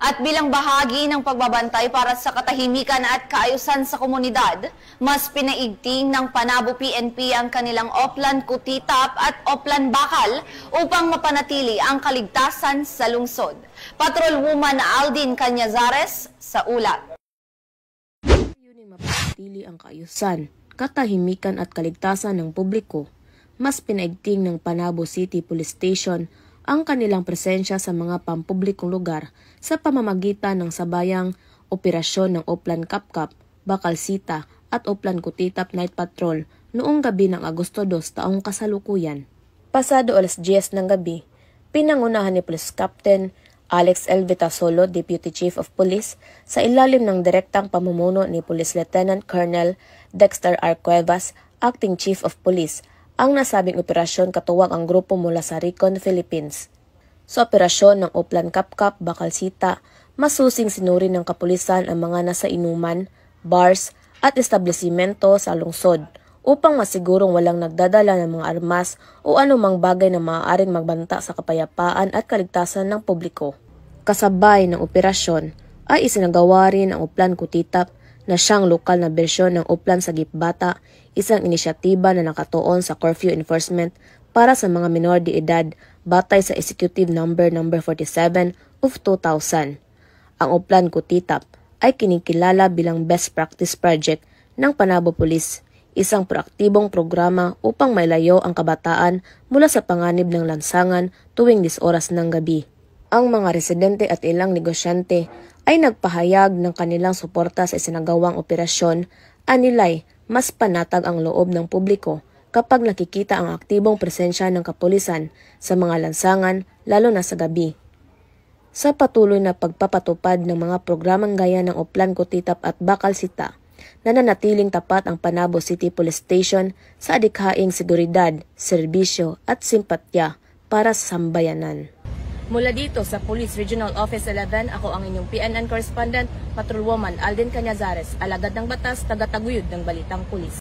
At bilang bahagi ng pagbabantay para sa katahimikan at kaayusan sa komunidad, mas pinaigting ng Panabo PNP ang kanilang Oplan Kutitap at Oplan Bakal upang mapanatili ang kaligtasan sa lungsod. Patrolwoman Aldin Cañazares sa ulat. Mapanatili ang kaayusan, katahimikan at kaligtasan ng publiko, mas pinaigting ng Panabo City Police Station ang kanilang presensya sa mga pampublikong lugar sa pamamagitan ng sabayang operasyon ng Oplan Kapkap, Bakalsita at Oplan Kutitap Night Patrol noong gabi ng Agosto 2 taong kasalukuyan. Pasado alas 10 ng gabi, pinangunahan ni Police Captain Alex L. Vitasolo, Deputy Chief of Police, sa ilalim ng direktang pamumuno ni Police Lieutenant Colonel Dexter R. Cuevas, Acting Chief of Police, ang nasabing operasyon katuwang ang grupo mula sa Recon, Philippines. Sa operasyon ng Oplan Kapkap, Bakalsita, masusing sinuri ng kapulisan ang mga nasa inuman, bars at establisimento sa lungsod upang masigurong walang nagdadala ng mga armas o anumang bagay na maaaring magbanta sa kapayapaan at kaligtasan ng publiko. Kasabay ng operasyon ay isinagawa rin ang Oplan Kutitap na siyang lokal na bersyon ng Oplan Sagip Bata, isang inisyatiba na nakatuon sa curfew enforcement para sa mga minor de edad batay sa Executive Number 47 of 2000. Ang Oplan Kutitap ay kinikilala bilang Best Practice Project ng Panabo Police, isang proaktibong programa upang mailayo ang kabataan mula sa panganib ng lansangan tuwing 10 oras ng gabi. Ang mga residente at ilang negosyante ay nagpahayag ng kanilang suporta sa isinagawang operasyon, anilay mas panatag ang loob ng publiko kapag nakikita ang aktibong presensya ng kapulisan sa mga lansangan, lalo na sa gabi. Sa patuloy na pagpapatupad ng mga programang gaya ng Oplan Kutitap at Bakalsita, nananatiling tapat ang Panabo City Police Station sa adikhaing seguridad, serbisyo at simpatya para sa sambayanan. Mula dito sa Police Regional Office 11, ako ang inyong PNN correspondent, Patrolwoman Aldin Cañazares, alagad ng batas, taga-taguyod ng Balitang Pulis.